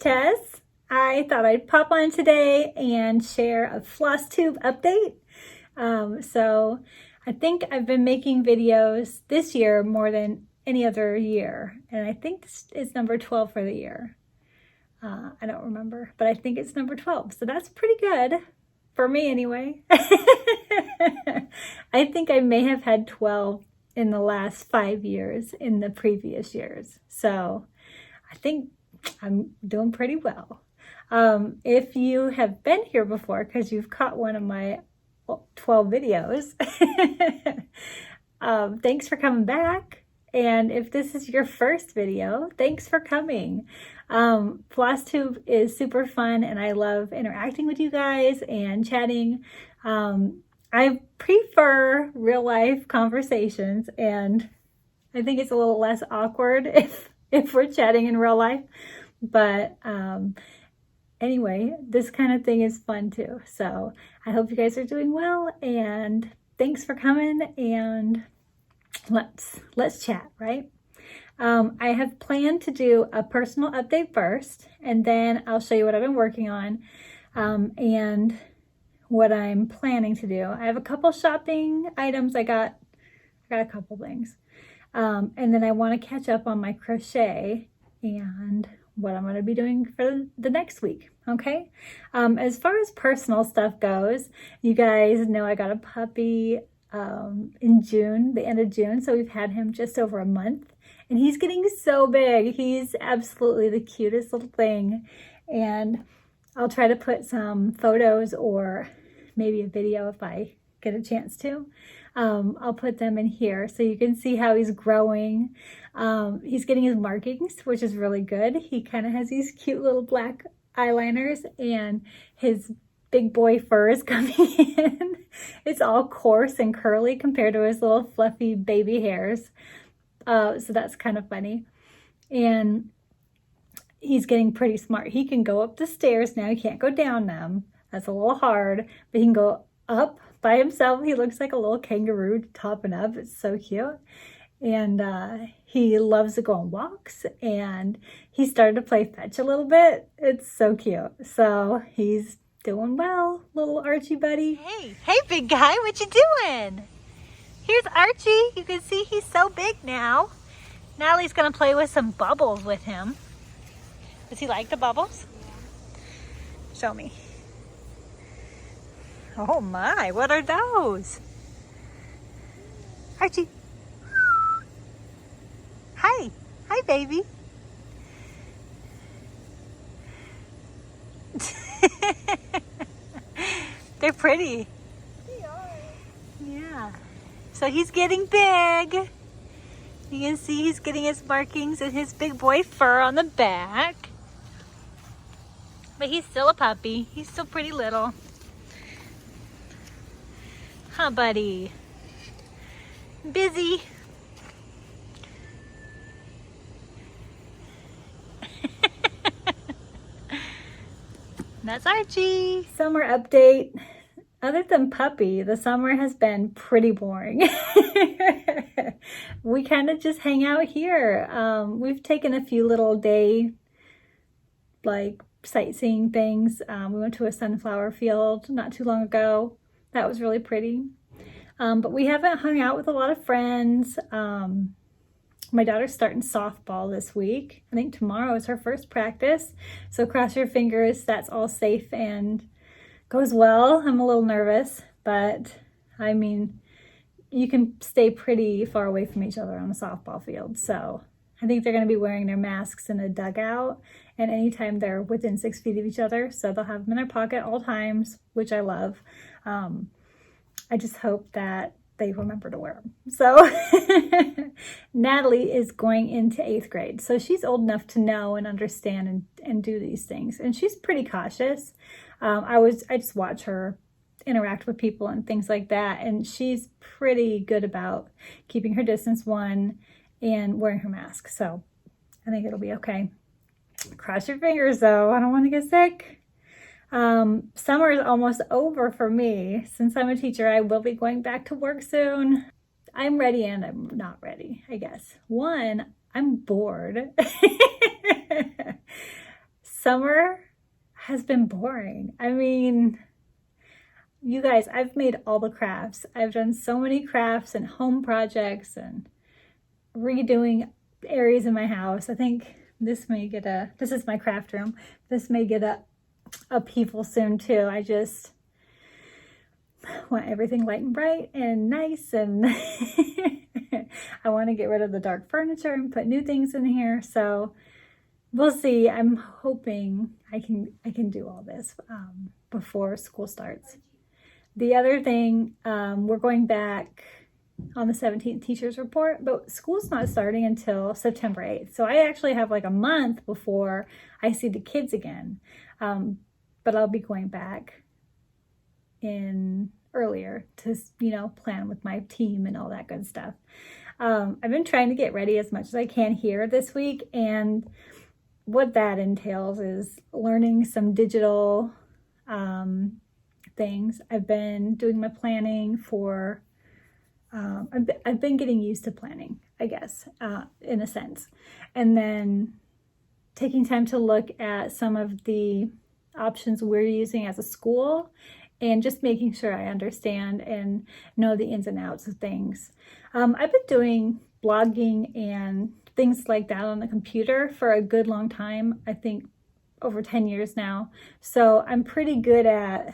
Tess. I thought I'd pop on today and share a Flosstube update. So I think I've been making videos this year more than any other year, and I think this is number 12 for the year. I don't remember, but I think it's number 12, so that's pretty good for me anyway. I think I may have had 12 in the last 5 years in the previous years, so I think I'm doing pretty well. If you have been here before, because you've caught one of my 12 videos, thanks for coming back. And if this is your first video, thanks for coming. Flosstube is super fun and I love interacting with you guys and chatting. I prefer real life conversations, and I think it's a little less awkward if we're chatting in real life. But anyway, this kind of thing is fun too. So I hope you guys are doing well, and thanks for coming, and let's chat, right? I have planned to do a personal update first, and then I'll show you what I've been working on and what I'm planning to do. I have a couple shopping items. I got a couple things. And then I want to catch up on my crochet and what I'm going to be doing for the next week, okay? As far as personal stuff goes, you guys know I got a puppy in June, the end of June, so we've had him just over a month, and he's getting so big. He's absolutely the cutest little thing, and I'll try to put some photos or maybe a video if I get a chance to. I'll put them in here so you can see how he's growing. He's getting his markings, which is really good. He kind of has these cute little black eyeliners, and his big boy fur is coming in. It's all coarse and curly compared to his little fluffy baby hairs. So that's kind of funny. And he's getting pretty smart. He can go up the stairs now. He can't go down them. That's a little hard, but he can go up by himself. He looks like a little kangaroo topping up. It's so cute. And he loves to go on walks, and he started to play fetch a little bit. It's so cute. So he's doing well, little Archie buddy. Hey big guy, what you doing? Here's Archie. You can see he's so big now. Natalie's gonna play with some bubbles with him. Does he like the bubbles? Show me. Oh my, what are those? Archie. Hi. Hi, baby. They're pretty. They are. Yeah. So he's getting big. You can see he's getting his markings and his big boy fur on the back. But he's still a puppy. He's still pretty little. Huh, buddy? Busy. That's Archie. Summer update. Other than puppy, the summer has been pretty boring. We kind of just hang out here. We've taken a few little day, like, sightseeing things. We went to a sunflower field not too long ago. That was really pretty. But we haven't hung out with a lot of friends. My daughter's starting softball this week. I think tomorrow is her first practice. So cross your fingers that's all safe and goes well. I'm a little nervous, but I mean, you can stay pretty far away from each other on a softball field. So I think they're going to be wearing their masks in a dugout, and anytime they're within 6 feet of each other. So they'll have them in their pocket all times, which I love. I just hope that they remember to wear them. So Natalie is going into 8th grade. So she's old enough to know and understand and do these things. And she's pretty cautious. I just watch her interact with people and things like that. And she's pretty good about keeping her distance, one, and wearing her mask. So I think it'll be okay. Cross your fingers though. I don't want to get sick. Summer is almost over for me. Since I'm a teacher, I will be going back to work soon. I'm ready and I'm not ready, I guess. One, I'm bored. summer has been boring. I mean, you guys, I've made all the crafts. I've done so many crafts and home projects and redoing areas in my house. I think this may get this is my craft room. This may get a upheaval soon too. I just want everything light and bright and nice, and I want to get rid of the dark furniture and put new things in here. So we'll see. I'm hoping I can do all this before school starts. The other thing, we're going back on the 17th teacher's report, but school's not starting until September 8th. So I actually have like a month before I see the kids again. But I'll be going back in earlier to, you know, plan with my team and all that good stuff. I've been trying to get ready as much as I can here this week, and what that entails is learning some digital things. I've been doing my planning for I've been getting used to planning, I guess, in a sense, and then taking time to look at some of the options we're using as a school, and just making sure I understand and know the ins and outs of things. I've been doing blogging and things like that on the computer for a good long time, I think over 10 years now. So I'm pretty good at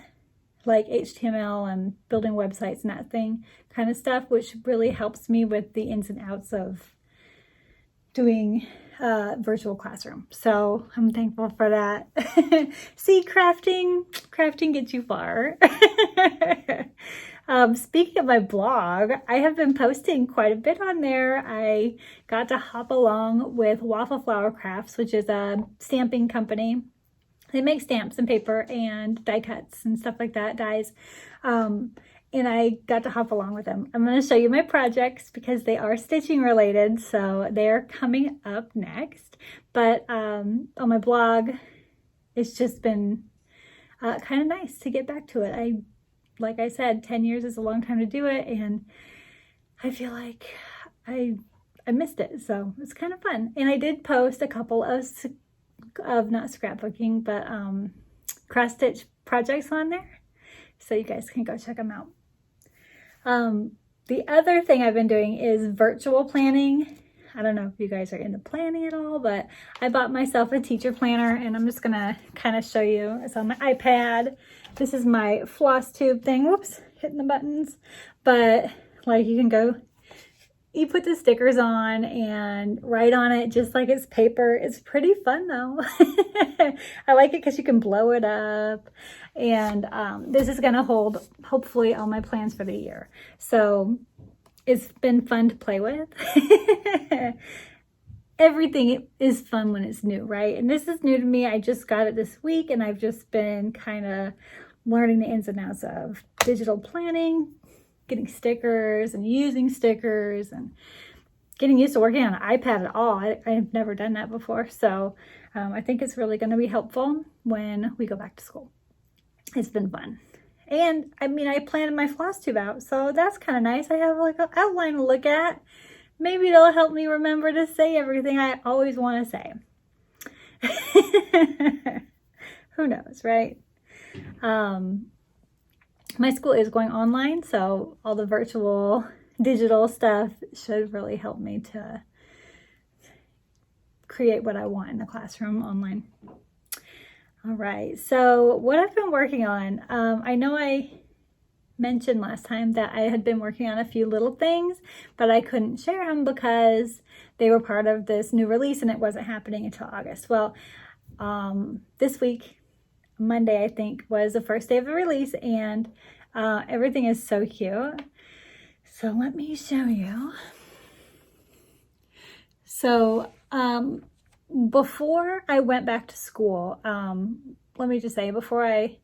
like HTML and building websites and that thing kind of stuff, which really helps me with the ins and outs of doing virtual classroom. So I'm thankful for that. See, crafting gets you far. Speaking of my blog, I have been posting quite a bit on there. I got to hop along with Waffle Flower Crafts, which is a stamping company. They make stamps and paper and die cuts and stuff like that, dies. And I got to hop along with them. I'm going to show you my projects because they are stitching related, so they're coming up next. But on my blog, it's just been kind of nice to get back to it. Like I said, 10 years is a long time to do it, and I feel like I missed it, so it's kind of fun. And I did post a couple of not scrapbooking, but cross stitch projects on there, so you guys can go check them out. The other thing I've been doing is virtual planning. I don't know if you guys are into planning at all, but I bought myself a teacher planner, and I'm just gonna kind of show you. It's on my iPad. This is my Flosstube thing. Whoops, hitting the buttons. But like, you put the stickers on and write on it just like it's paper. It's pretty fun though. I like it because you can blow it up. And this is going to hold, hopefully, all my plans for the year. So it's been fun to play with. Everything is fun when it's new, right? And this is new to me. I just got it this week, and I've just been kind of learning the ins and outs of digital planning, getting stickers and using stickers, and getting used to working on an iPad at all. I've never done that before. So I think it's really going to be helpful when we go back to school. It's been fun. And I mean, I planned my Flosstube out, so that's kind of nice. I have like an outline to look at. Maybe it'll help me remember to say everything I always want to say. Who knows, right? My school is going online, so all the virtual digital stuff should really help me to create what I want in the classroom online. All right, so what I've been working on, I know I mentioned last time that I had been working on a few little things, but I couldn't share them because they were part of this new release and it wasn't happening until August. Well, this week, Monday, I think, was the first day of the release, and everything is so cute. So let me show you. So before I went back to school, let me just say, before I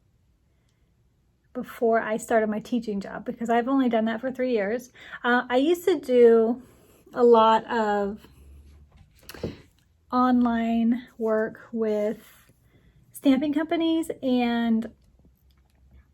started my teaching job, because I've only done that for 3 years, I used to do a lot of online work with stamping companies and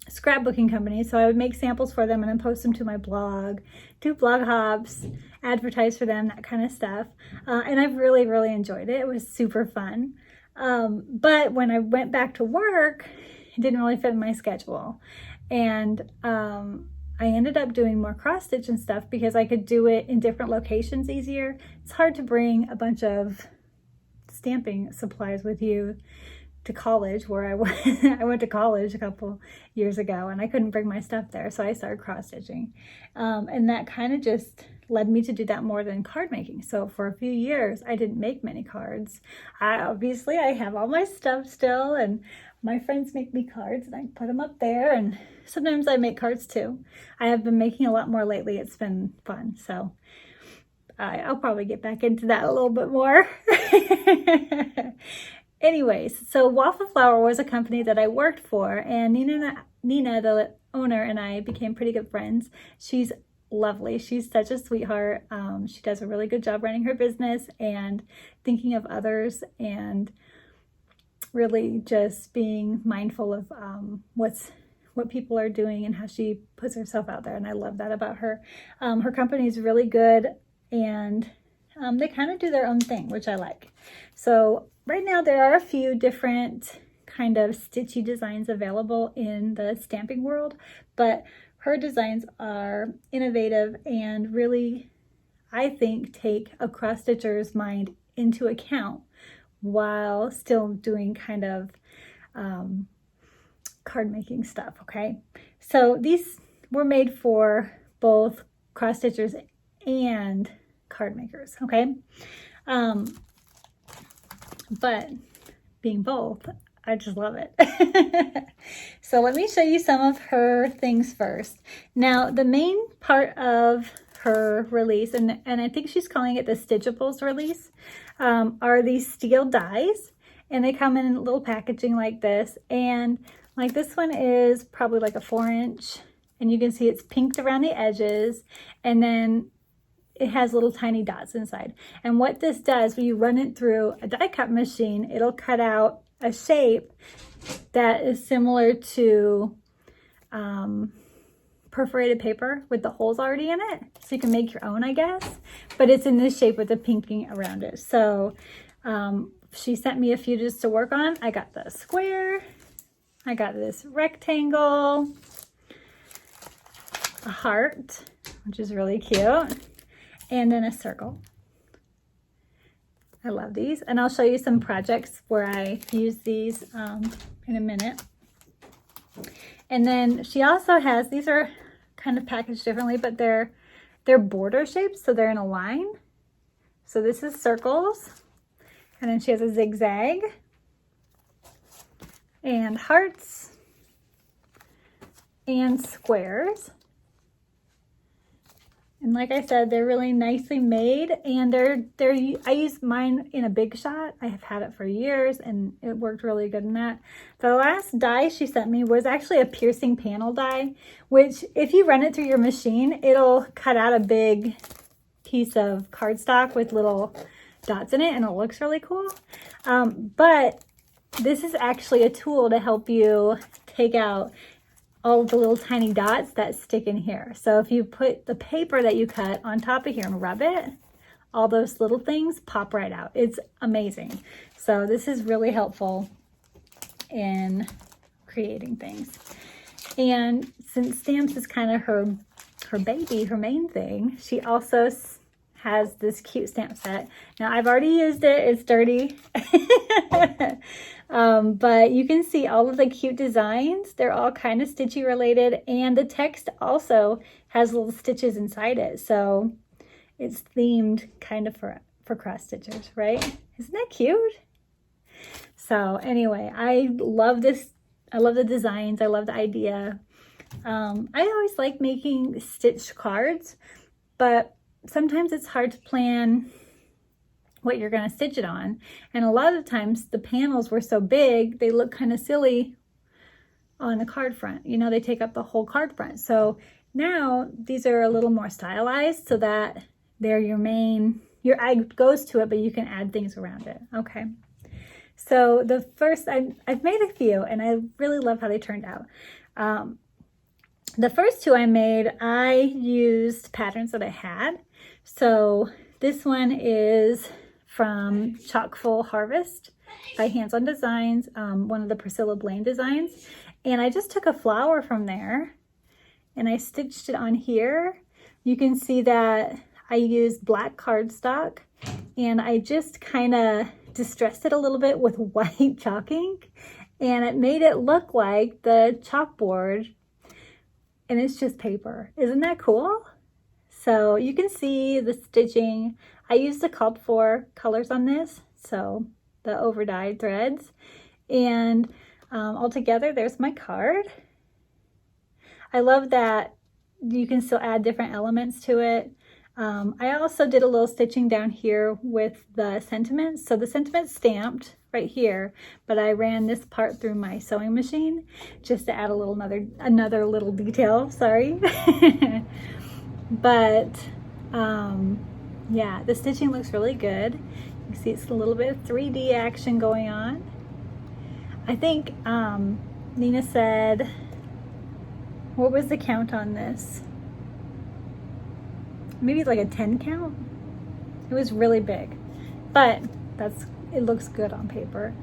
scrapbooking companies. So I would make samples for them and then post them to my blog, do blog hops, advertise for them, that kind of stuff. And I've really, really enjoyed it. It was super fun. But when I went back to work, it didn't really fit in my schedule. And I ended up doing more cross stitch and stuff because I could do it in different locations easier. It's hard to bring a bunch of stamping supplies with you to college, where I went. I went to college a couple years ago and I couldn't bring my stuff there, so I started cross stitching, and that kind of just led me to do that more than card making. So for a few years I didn't make many cards. I have all my stuff still, and my friends make me cards and I put them up there, and sometimes I make cards too. I have been making a lot more lately. It's been fun, so I'll probably get back into that a little bit more. Anyways, so Waffle Flower was a company that I worked for, and Nina, the owner, and I became pretty good friends. She's lovely. She's such a sweetheart. She does a really good job running her business and thinking of others, and really just being mindful of what people are doing and how she puts herself out there. And I love that about her. Her company is really good, and they kind of do their own thing, which I like. So right now there are a few different kind of stitchy designs available in the stamping world, but her designs are innovative and really, I think, take a cross stitcher's mind into account while still doing kind of card making stuff. Okay, so these were made for both cross stitchers and card makers. Okay, but being both, I just love it. So let me show you some of her things first. Now, the main part of her release, and I think she's calling it the Stitchables release, are these steel dies, and they come in little packaging like this. And like this one is probably like a 4-inch, and you can see it's pinked around the edges, and then it has little tiny dots inside. And what this does, when you run it through a die cut machine, it'll cut out a shape that is similar to perforated paper with the holes already in it. So you can make your own, I guess, but it's in this shape with the pinking around it. So she sent me a few just to work on. I got the square, I got this rectangle, a heart, which is really cute, and then a circle. I love these, and I'll show you some projects where I use these in a minute. And then she also has, these are kind of packaged differently, but they're border shapes, so they're in a line. So this is circles, and then she has a zigzag, and hearts, and squares. And like I said, they're really nicely made, and I use mine in a big shot. I have had it for years, and it worked really good in that. The last die she sent me was actually a piercing panel die, which if you run it through your machine, it'll cut out a big piece of cardstock with little dots in it, and it looks really cool. But this is actually a tool to help you take out all of the little tiny dots that stick in here. So if you put the paper that you cut on top of here and rub it, all those little things pop right out. It's amazing. So this is really helpful in creating things. And since stamps is kind of her baby, her main thing, she also has this cute stamp set. Now I've already used it, it's dirty. But you can see all of the cute designs. They're all kind of stitchy related, and the text also has little stitches inside it. So it's themed kind of for cross stitchers, right? Isn't that cute? So anyway, I love this. I love the designs. I love the idea. I always like making stitched cards, but sometimes it's hard to plan what you're going to stitch it on. And a lot of times the panels were so big, they look kind of silly on the card front. You know, they take up the whole card front. So now these are a little more stylized so that they're your eye goes to it, but you can add things around it. Okay. So the first, I've made a few, and I really love how they turned out. The first two I made, I used patterns that I had. So this one is from Chockful Harvest, by Hands On Designs, one of the Priscilla Blaine designs. And I just took a flower from there and I stitched it on here. You can see that I used black cardstock and I just kind of distressed it a little bit with white chalk ink, and it made it look like the chalkboard, and it's just paper. Isn't that cool? So you can see the stitching. I used the called for colors on this, so the over dyed threads, and all together there's my card. I love that you can still add different elements to it. I also did a little stitching down here with the sentiments. So the sentiments stamped right here, but I ran this part through my sewing machine just to add a little another little detail, sorry. But yeah, the stitching looks really good. You can see it's a little bit of 3D action going on. I think Nina said, what was the count on this? Maybe like a 10 count. It was really big, but it looks good on paper.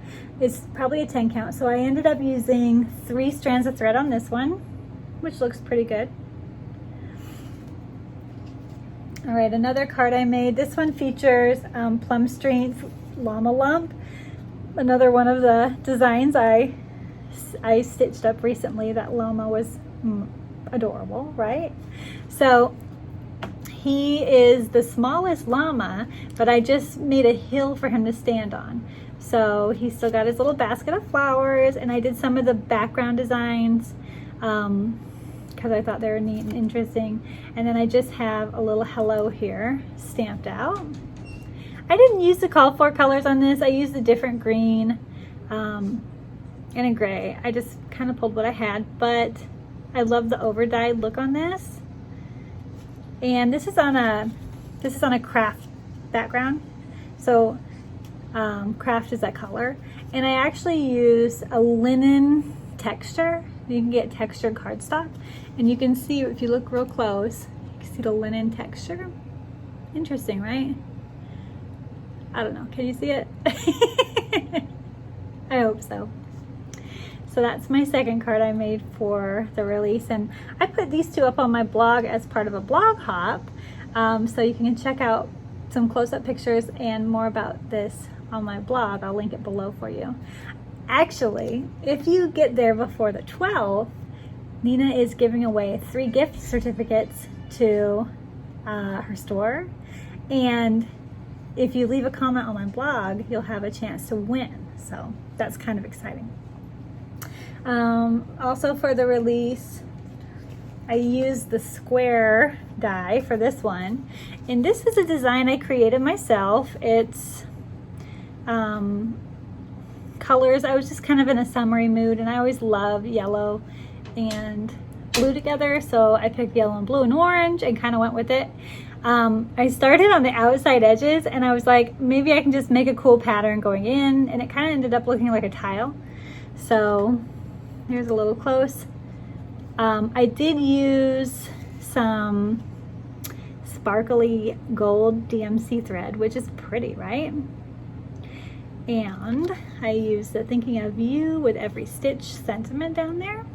It's probably a 10 count. So I ended up using 3 strands of thread on this one, which looks pretty good. All right, another card I made. This one features Plum Street's Llama Lump, another one of the designs I stitched up recently. That llama was adorable, right? So he is the smallest llama, but I just made a hill for him to stand on. So he's still got his little basket of flowers, and I did some of the background designs because I thought they were neat and interesting. And then I just have a little hello here stamped out. I didn't use the call for colors on this. I used a different green and a gray. I just kind of pulled what I had, but I love the over dyed look on this. And this is on a craft background. So craft is that color. And I actually used a linen texture. You can get textured cardstock. And you can see, if you look real close, you can see the linen texture. Interesting, right? I don't know, can you see it? I hope so. So that's my second card I made for the release, and I put these 2 up on my blog as part of a blog hop, so you can check out some close-up pictures and more about this on my blog. I'll link it below for you. Actually, if you get there before the 12th, Nina is giving away 3 gift certificates to her store, and if you leave a comment on my blog, you'll have a chance to win, so that's kind of exciting. Also for the release, I used the square die for this one, and this is a design I created myself. It's colors. I was just kind of in a summery mood, and I always love yellow and blue together, so I picked yellow and blue and orange and kind of went with it. I started on the outside edges, and I was like, maybe I can just make a cool pattern going in, and it kind of ended up looking like a tile. So here's a little close. I did use some sparkly gold DMC thread, which is pretty, right? And I used the Thinking of You with Every Stitch sentiment down there.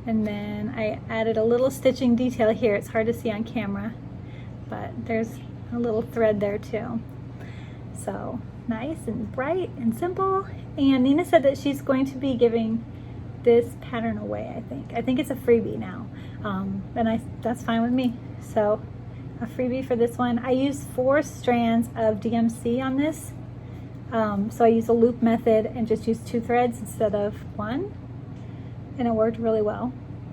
And then I added a little stitching detail here. It's hard to see on camera, but there's a little thread there too. So nice and bright and simple. And Nina said that she's going to be giving this pattern away, I think it's a freebie now, and that's fine with me. So a freebie for this one. I used 4 strands of DMC on this, so I used a loop method and just used 2 threads instead of 1, and it worked really well.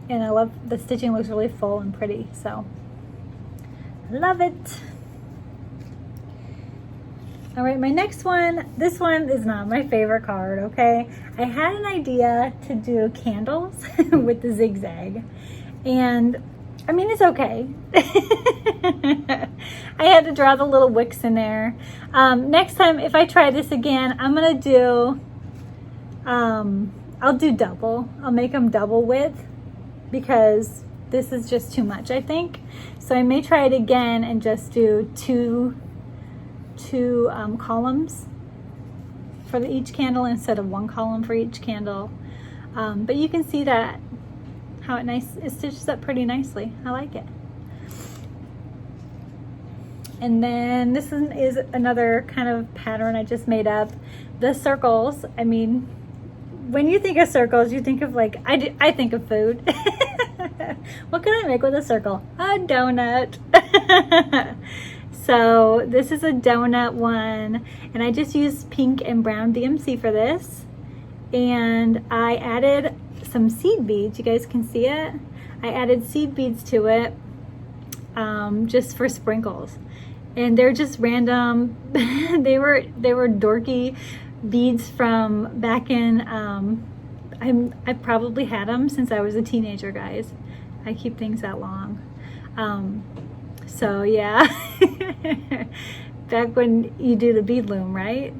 And I love the stitching, looks really full and pretty, so I love it. All right, my next one, this one is not my favorite card, okay? I had an idea to do candles with the zigzag, and I mean, it's okay. I had to draw the little wicks in there. Next time, if I try this again, I'm gonna do, I'll do double. I'll make them double width because this is just too much, I think. So I may try it again and just do two columns for each candle instead of one column for each candle. But you can see that how it stitches up pretty nicely. I like it. And then this one is another kind of pattern I just made up. The circles, I mean, when you think of circles, you think of like, I think of food. What can I make with a circle? A donut. So this is a donut one, and I just used pink and brown DMC for this. And I added some seed beads. You guys can see it. I added seed beads to it just for sprinkles. And they're just random. they were dorky beads from back in, I probably had them since I was a teenager, guys. I keep things that long. So yeah, back when you do the bead loom, right?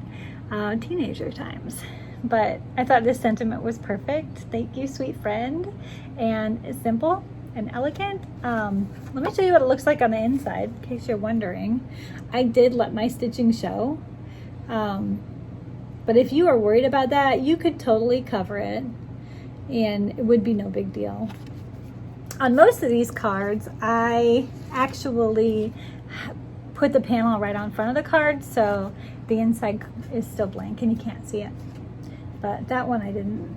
Teenager times. But I thought this sentiment was perfect. Thank you, sweet friend. And it's simple and elegant. Let me show you what it looks like on the inside, in case you're wondering. I did let my stitching show. But if you are worried about that, you could totally cover it and it would be no big deal. On most of these cards, I actually put the panel right on front of the card, so the inside is still blank and you can't see it. But that one I didn't.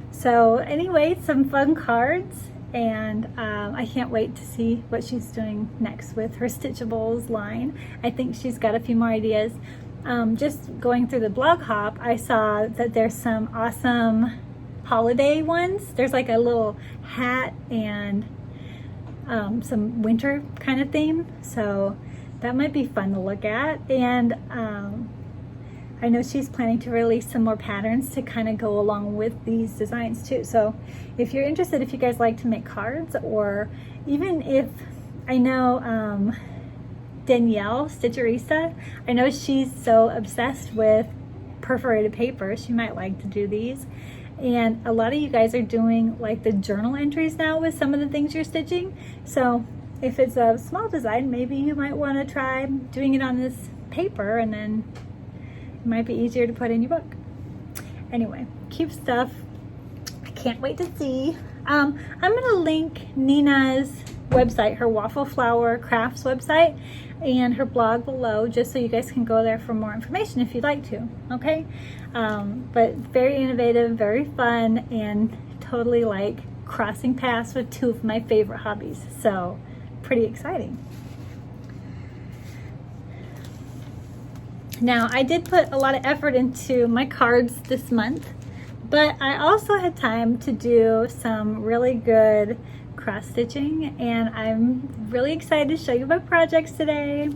So anyway, some fun cards, and I can't wait to see what she's doing next with her Stitchables line. I think she's got a few more ideas. Just going through the blog hop, I saw that there's some awesome holiday ones. There's like a little hat and some winter kind of theme, so that might be fun to look at. And I know she's planning to release some more patterns to kind of go along with these designs too. So if you're interested, if you guys like to make cards, or even if, I know Danielle Stitcherista, I know she's so obsessed with perforated paper, she might like to do these. And a lot of you guys are doing like the journal entries now with some of the things you're stitching. So if it's a small design, maybe you might want to try doing it on this paper, and then it might be easier to put in your book. Anyway, cute stuff. I can't wait to see. I'm gonna link Nina's website, her Waffle Flower Crafts website, and her blog below, just so you guys can go there for more information if you'd like to, okay? But very innovative, very fun, and totally like crossing paths with two of my favorite hobbies. So pretty exciting. Now, I did put a lot of effort into my cards this month, but I also had time to do some really good cross stitching, and I'm really excited to show you my projects today.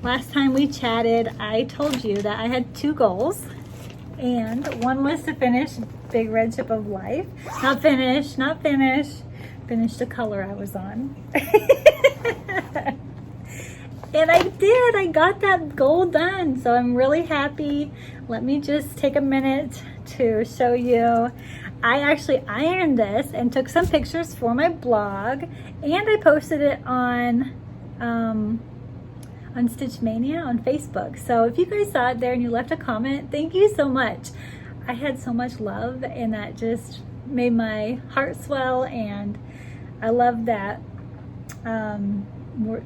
Last time we chatted, I told you that I had two goals, and one was to finish Big Red Ship of Life. Not finish the color I was on. And I did, I got that goal done, so I'm really happy. Let me just take a minute to show you. I actually ironed this and took some pictures for my blog, and I posted it on Stitch Mania on Facebook. So if you guys saw it there and you left a comment, thank you so much. I had so much love, and that just made my heart swell, and I love that.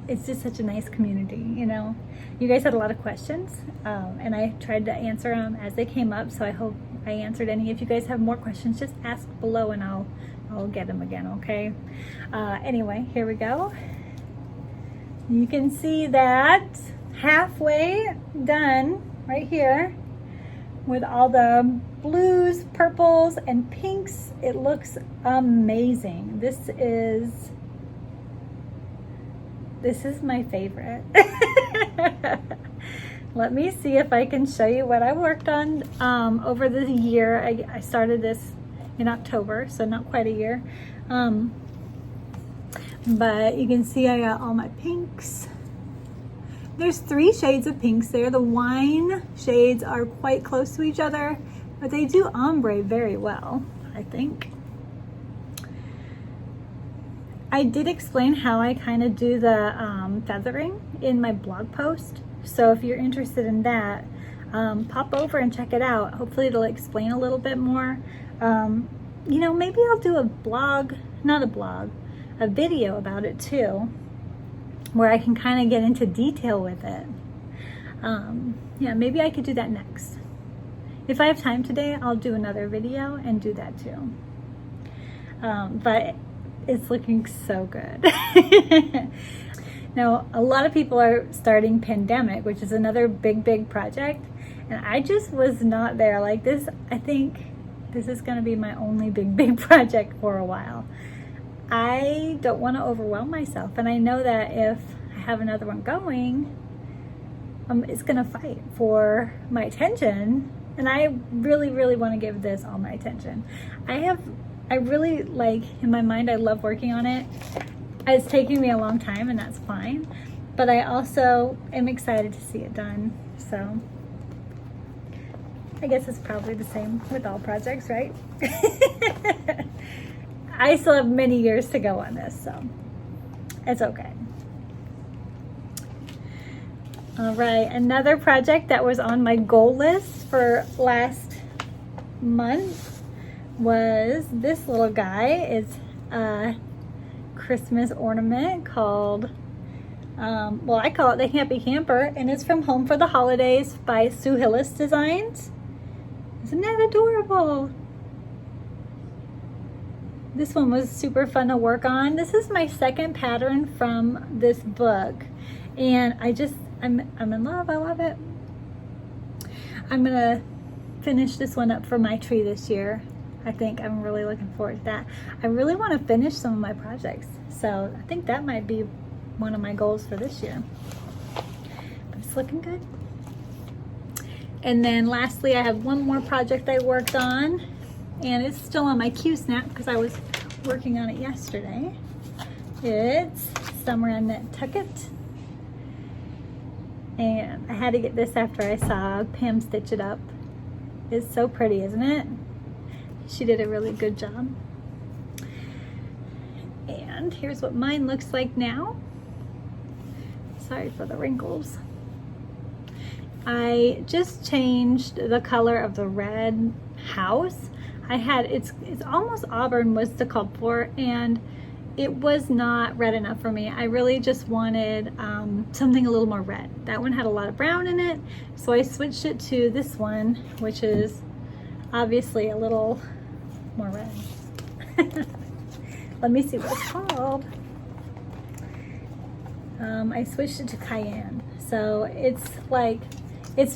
It's just such a nice community, you know. You guys had a lot of questions, and I tried to answer them as they came up, so I hope I answered any. If you guys have more questions, just ask below and I'll get them again, okay? Anyway, here we go. You can see that halfway done right here with all the blues, purples, and pinks. It looks amazing. This is my favorite. Let me see if I can show you what I worked on over the year. I started this in October, so not quite a year. But you can see I got all my pinks. There's 3 shades of pinks there. The wine shades are quite close to each other, but they do ombre very well, I think. I did explain how I kind of do the feathering in my blog post. So if you're interested in that, pop over and check it out. Hopefully it'll explain a little bit more. You know, maybe I'll do a video about it too, where I can kind of get into detail with it. Yeah, maybe I could do that next. If I have time today, I'll do another video and do that too. But it's looking so good. Now, a lot of people are starting Pandemic, which is another big project. And I just was not there. Like this, I think this is going to be my only big project for a while. I don't want to overwhelm myself. And I know that if I have another one going, it's going to fight for my attention. And I really want to give this all my attention. I really like, in my mind, I love working on it. It's taking me a long time, and that's fine. But I also am excited to see it done. So I guess it's probably the same with all projects, right? I still have many years to go on this, so it's okay. All right, another project that was on my goal list for last month was this little guy. It's a Christmas ornament called, well, I call it the Happy Camper, and it's from Home for the Holidays by Sue Hillis Designs. Isn't that adorable? This one was super fun to work on. This is my second pattern from this book, and I'm in love. I love it. I'm gonna finish this one up for my tree this year. I think I'm really looking forward to that. I really want to finish some of my projects, so I think that might be one of my goals for this year. But it's looking good. And then lastly, I have one more project I worked on, and it's still on my Q-snap because I was working on it yesterday. It's Summer and Knit Tuck It. And I had to get this after I saw Pam stitch it up. It's so pretty, isn't it? She did a really good job. And here's what mine looks like now. Sorry for the wrinkles. I just changed the color of the red house. It's almost auburn was the called for, and it was not red enough for me. I really just wanted something a little more red. That one had a lot of brown in it, so I switched it to this one, which is obviously a little more red. Let me see what it's called. I switched it to Cayenne. So it's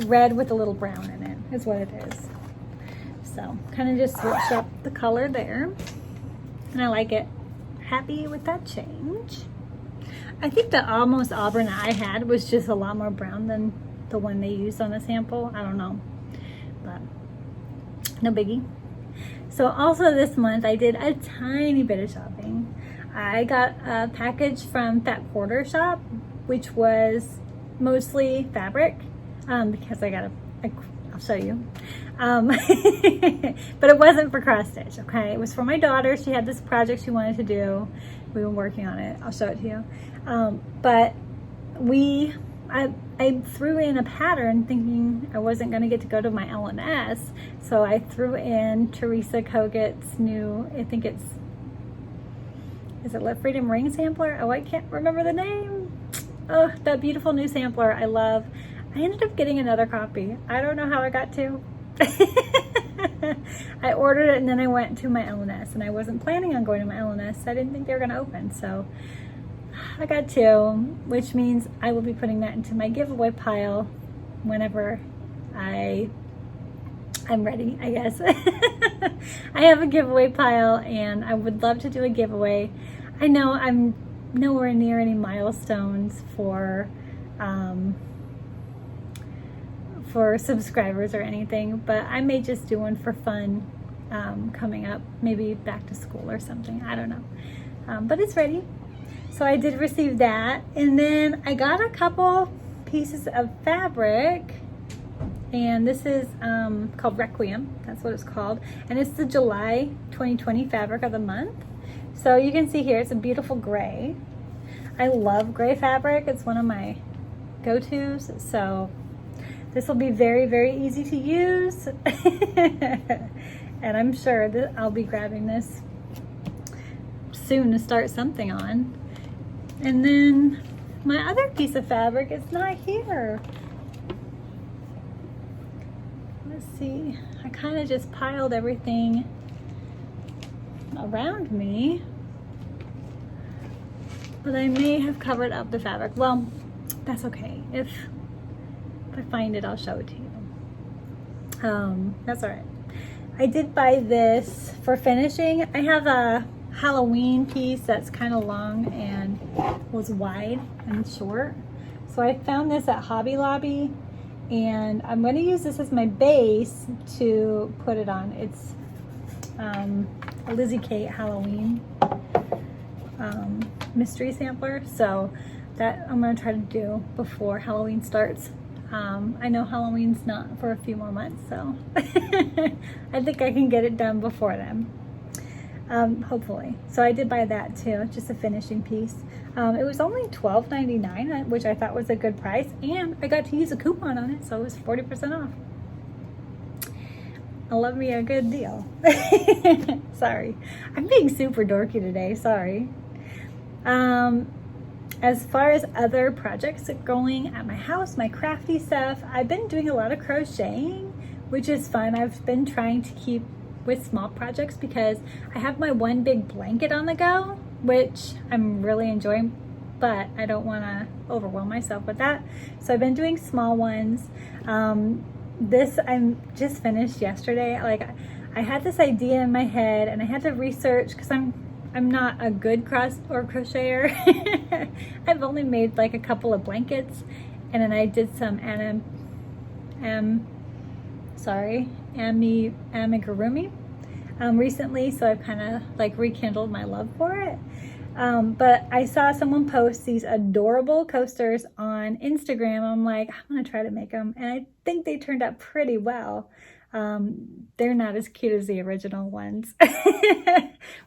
red with a little brown in it, is what it is. So kind of just switched up the color there, and I like it. Happy with that change. I think the almost auburn that I had was just a lot more brown than the one they used on the sample. I don't know, but no biggie. So also this month I did a tiny bit of shopping. I got a package from Fat Quarter Shop, which was mostly fabric, because I'll show you. But it wasn't for cross stitch, okay? It was for my daughter. She had this project she wanted to do. We've been working on it. I'll show it to you. But I threw in a pattern thinking I wasn't going to get to go to my L&S, so I threw in Teresa Kogut's new, I think is it Let Freedom Ring sampler? Oh, I can't remember the name. Oh, that beautiful new sampler I love. I ended up getting another copy. I don't know how I got to. I ordered it and then I went to my L&S, and I wasn't planning on going to my L&S. I didn't think they were going to open, so I got two, which means I will be putting that into my giveaway pile whenever I'm ready, I guess. I have a giveaway pile, and I would love to do a giveaway. I know I'm nowhere near any milestones for subscribers or anything, but I may just do one for fun coming up, maybe back to school or something. I don't know, but it's ready. So I did receive that, and then I got a couple pieces of fabric, and this is called Requiem. That's what it's called, and it's the July 2020 fabric of the month. So you can see here it's a beautiful gray. I love gray fabric. It's one of my go-tos, so This will be very, very easy to use. And I'm sure that I'll be grabbing this soon to start something on. And then my other piece of fabric is not here. Let's see, I kind of just piled everything around me, but I may have covered up the fabric. Well, that's okay. If I find it, I'll show it to you. That's all right. I did buy this for finishing. I have a Halloween piece that's kind of long and was wide and short. So I found this at Hobby Lobby, and I'm going to use this as my base to put it on. It's a Lizzie Kate Halloween mystery sampler. So that I'm going to try to do before Halloween starts. I know Halloween's not for a few more months, so I think I can get it done before then. Hopefully. So I did buy that too, just a finishing piece. It was only $12.99, which I thought was a good price, and I got to use a coupon on it, so it was 40% off. I love me a good deal. Sorry. I'm being super dorky today, sorry. As far as other projects going at my house, my crafty stuff, I've been doing a lot of crocheting, which is fun. I've been trying to keep with small projects because I have my one big blanket on the go, which I'm really enjoying, but I don't want to overwhelm myself with that. So I've been doing small ones. This I'm just finished yesterday. Like, I had this idea in my head and I had to research because I'm not a good crocheter. I've only made like a couple of blankets, and then I did some amigurumi recently, so I've kind of like rekindled my love for it. But I saw someone post these adorable coasters on Instagram. I'm like, I'm gonna try to make them, and I think they turned out pretty well. They're not as cute as the original ones,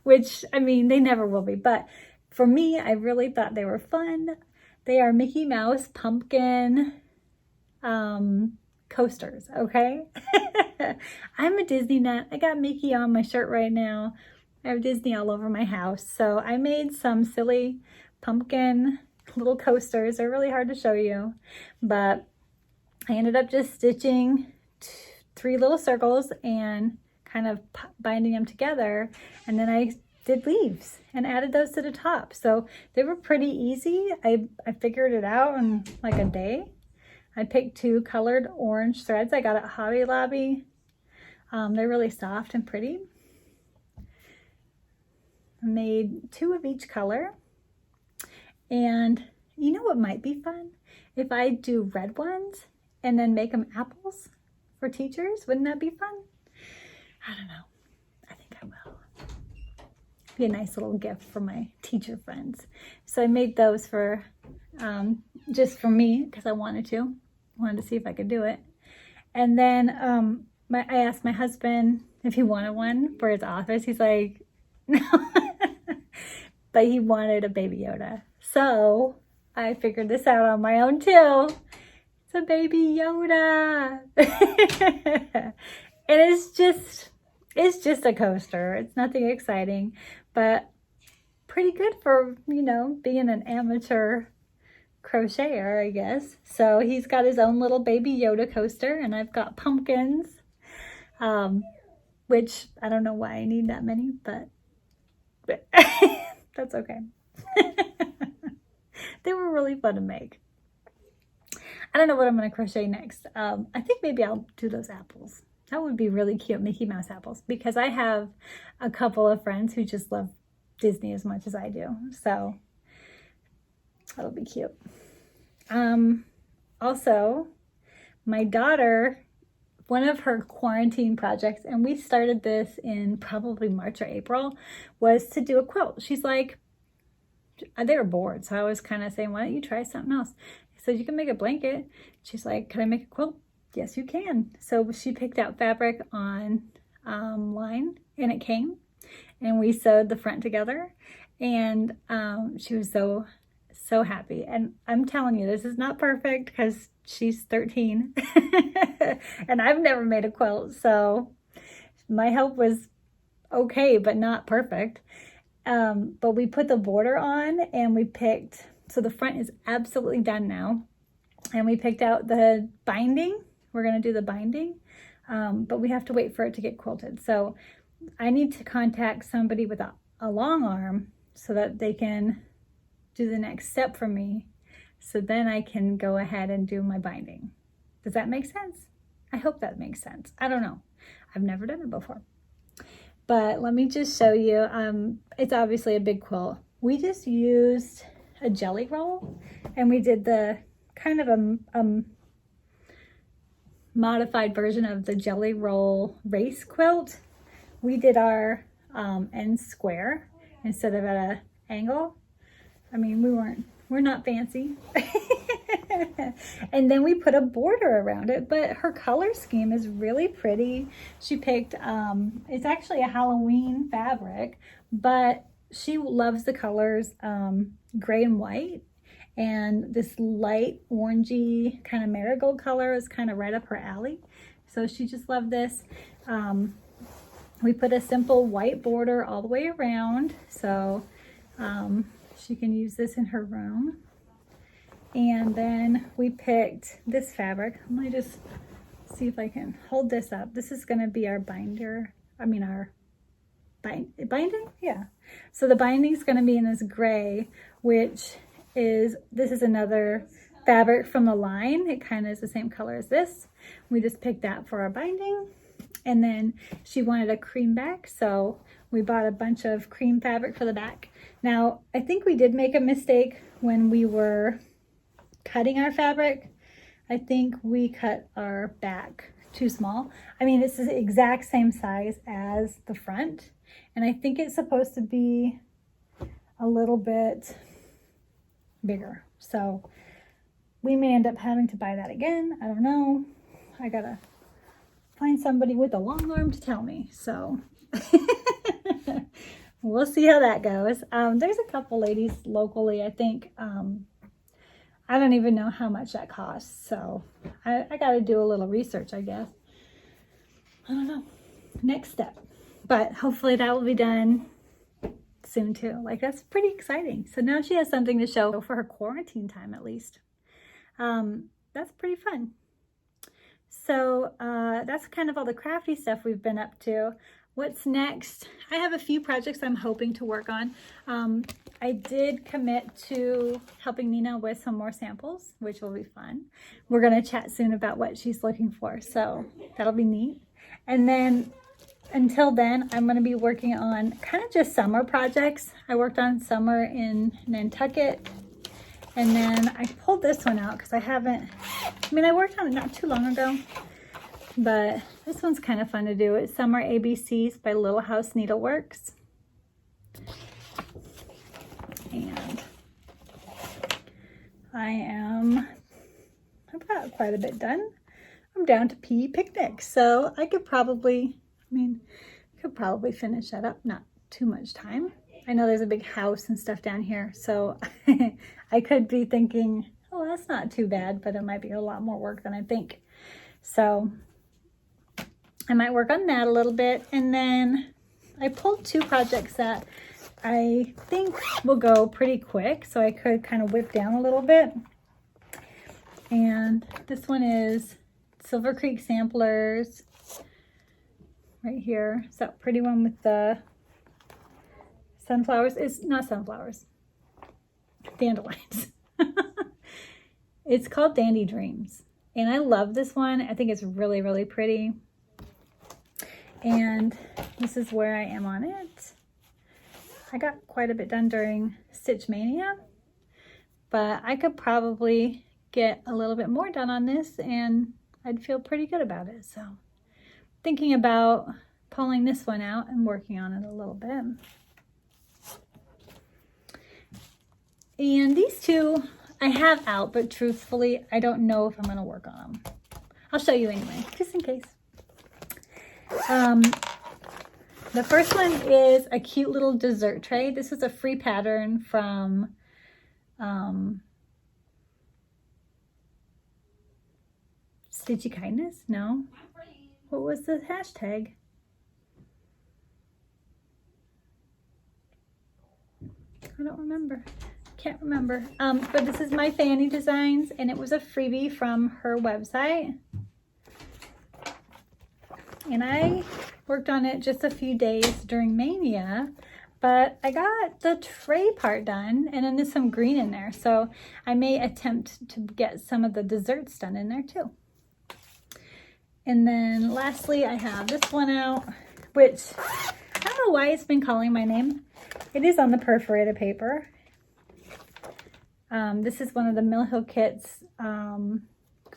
which, I mean, they never will be, but for me, I really thought they were fun. They are Mickey Mouse pumpkin coasters, okay? I'm a Disney nut. I got Mickey on my shirt right now. I have Disney all over my house. So I made some silly pumpkin little coasters. They're really hard to show you, but I ended up just stitching 3 little circles and kind of binding them together, and then I did leaves and added those to the top. So they were pretty easy. I figured it out in like a day. I picked 2 colored orange threads I got at Hobby Lobby. They're really soft and pretty. I made 2 of each color, and you know what might be fun? If I do red ones and then make them apples for teachers. Wouldn't that be fun? I don't know. I think I will. Be a nice little gift for my teacher friends. So I made those for just for me because I wanted to see if I could do it. And then I asked my husband if he wanted one for his office. He's like, no. But he wanted a Baby Yoda. So I figured this out on my own too. It's a Baby Yoda. And it's just a coaster. It's nothing exciting, but pretty good for, you know, being an amateur crocheter, I guess. So he's got his own little Baby Yoda coaster, and I've got pumpkins, which I don't know why I need that many, but that's okay. They were really fun to make. I don't know what I'm going to crochet next. I think maybe I'll do those apples. That would be really cute, Mickey Mouse apples, because I have a couple of friends who just love Disney as much as I do. So that'll be cute. Also, my daughter, one of her quarantine projects, and we started this in probably March or April, was to do a quilt. She's like, they were bored, so I was kind of saying, why don't you try something else? I said, you can make a blanket. She's like, can I make a quilt? Yes, you can. So she picked out fabric on line, and it came, and we sewed the front together, and she was so so happy. And I'm telling you, this is not perfect because she's 13 and I've never made a quilt. So my help was okay, but not perfect. But we put the border on and we picked, so the front is absolutely done now. And we picked out the binding. We're going to do the binding, but we have to wait for it to get quilted. So I need to contact somebody with a long arm so that they can do the next step for me. So then I can go ahead and do my binding. Does that make sense? I hope that makes sense. I don't know. I've never done it before. But let me just show you. It's obviously a big quilt. We just used a jelly roll and we did the kind of a modified version of the jelly roll race quilt. We did our end square instead of at an angle. I mean, we're not fancy. And then we put a border around it, but her color scheme is really pretty. She picked, it's actually a Halloween fabric, but she loves the colors gray and white. And this light orangey kind of marigold color is kind of right up her alley. So she just loved this. We put a simple white border all the way around. So she can use this in her room. And then we picked this fabric. Let me just see if I can hold this up. This is going to be our binder. I mean our binding? Yeah. So the binding is going to be in this gray, which is, this is another fabric from the line. It kind of is the same color as this. We just picked that for our binding. And then she wanted a cream back, so we bought a bunch of cream fabric for the back. Now, I think we did make a mistake when we were cutting our fabric. I think we cut our back too small. I mean, it's the exact same size as the front, and I think it's supposed to be a little bit bigger. So we may end up having to buy that again. I don't know. I gotta find somebody with a long arm to tell me. So we'll see how that goes. There's a couple ladies locally, I think. I don't even know how much that costs. So I got to do a little research, I guess. I don't know. Next step. But hopefully that will be done soon too. Like, that's pretty exciting. So now she has something to show for her quarantine time, at least. That's pretty fun. So that's kind of all the crafty stuff we've been up to. What's next? I have a few projects I'm hoping to work on. I did commit to helping Nina with some more samples, which will be fun. We're going to chat soon about what she's looking for, so that'll be neat. And then until then, I'm going to be working on kind of just summer projects. I worked on summer in Nantucket, and then I pulled this one out because I worked on it not too long ago, but this one's kind of fun to do. It's Summer ABCs by Little House Needleworks. And I've got quite a bit done. I'm down to PE picnic, so I could probably, finish that up. Not too much time. I know there's a big house and stuff down here, so I could be thinking, oh, that's not too bad, but it might be a lot more work than I think. So I might work on that a little bit. And then I pulled two projects that I think will go pretty quick, so I could kind of whip down a little bit. And this one is Silver Creek Samplers right here. It's that pretty one with the sunflowers. It's not sunflowers, dandelions. It's called Dandy Dreams, and I love this one. I think it's really, really pretty. And this is where I am on it. I got quite a bit done during Stitch Mania, but I could probably get a little bit more done on this and I'd feel pretty good about it. So thinking about pulling this one out and working on it a little bit. And these two I have out, but truthfully, I don't know if I'm going to work on them. I'll show you anyway, just in case. The first one is a cute little dessert tray. This is a free pattern from Stitchy Kindness? No. What was the hashtag? I don't remember. Can't remember. But this is my Fanny Designs, and it was a freebie from her website. And I worked on it just a few days during Mania, but I got the tray part done, and then there's some green in there. So I may attempt to get some of the desserts done in there too. And then lastly, I have this one out, which I don't know why it's been calling my name. It is on the perforated paper. This is one of the Mill Hill Kits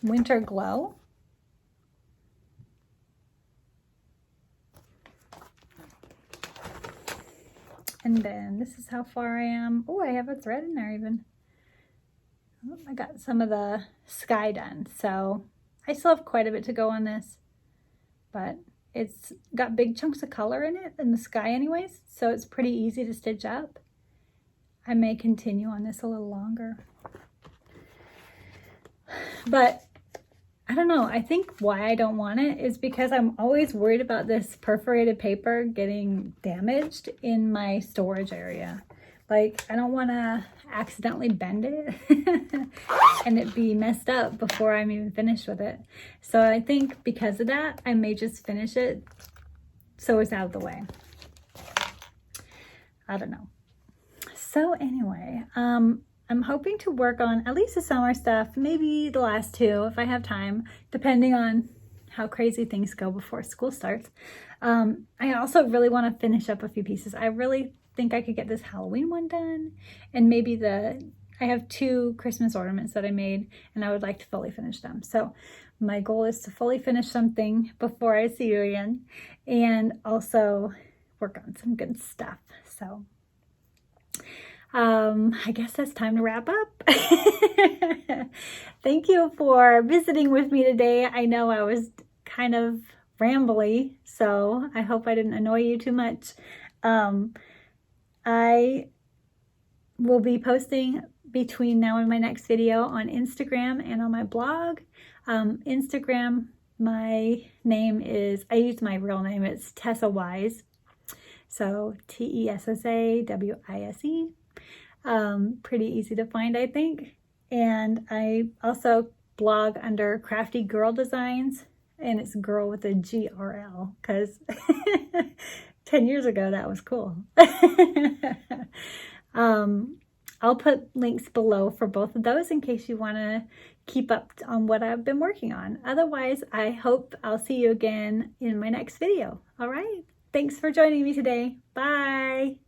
Winter Glow. And then this is how far I am. Oh, I have a thread in there even. Oh, I got some of the sky done. So I still have quite a bit to go on this, but it's got big chunks of color in it, in the sky anyways, so it's pretty easy to stitch up. I may continue on this a little longer. But I don't know, I think why I don't want it is because I'm always worried about this perforated paper getting damaged in my storage area. Like, I don't want to accidentally bend it and it be messed up before I'm even finished with it. So I think because of that, I may just finish it so it's out of the way. I don't know. So anyway, I'm hoping to work on at least the summer stuff, maybe the last two if I have time, depending on how crazy things go before school starts. I also really want to finish up a few pieces. I really think I could get this Halloween one done, and maybe I have 2 Christmas ornaments that I made, and I would like to fully finish them. So my goal is to fully finish something before I see you again, and also work on some good stuff. So I guess that's time to wrap up. Thank you for visiting with me today. I know I was kind of rambly, so I hope I didn't annoy you too much. I will be posting between now and my next video on Instagram and on my blog. Instagram, my name is, I use my real name, it's Tessa Wise. So TESSAWISE. Pretty easy to find, I think. And I also blog under Crafty Girl Designs, and it's girl with a GRL, because 10 years ago that was cool. I'll put links below for both of those in case you want to keep up on what I've been working on. Otherwise, I hope I'll see you again in my next video. All right. Thanks for joining me today. Bye.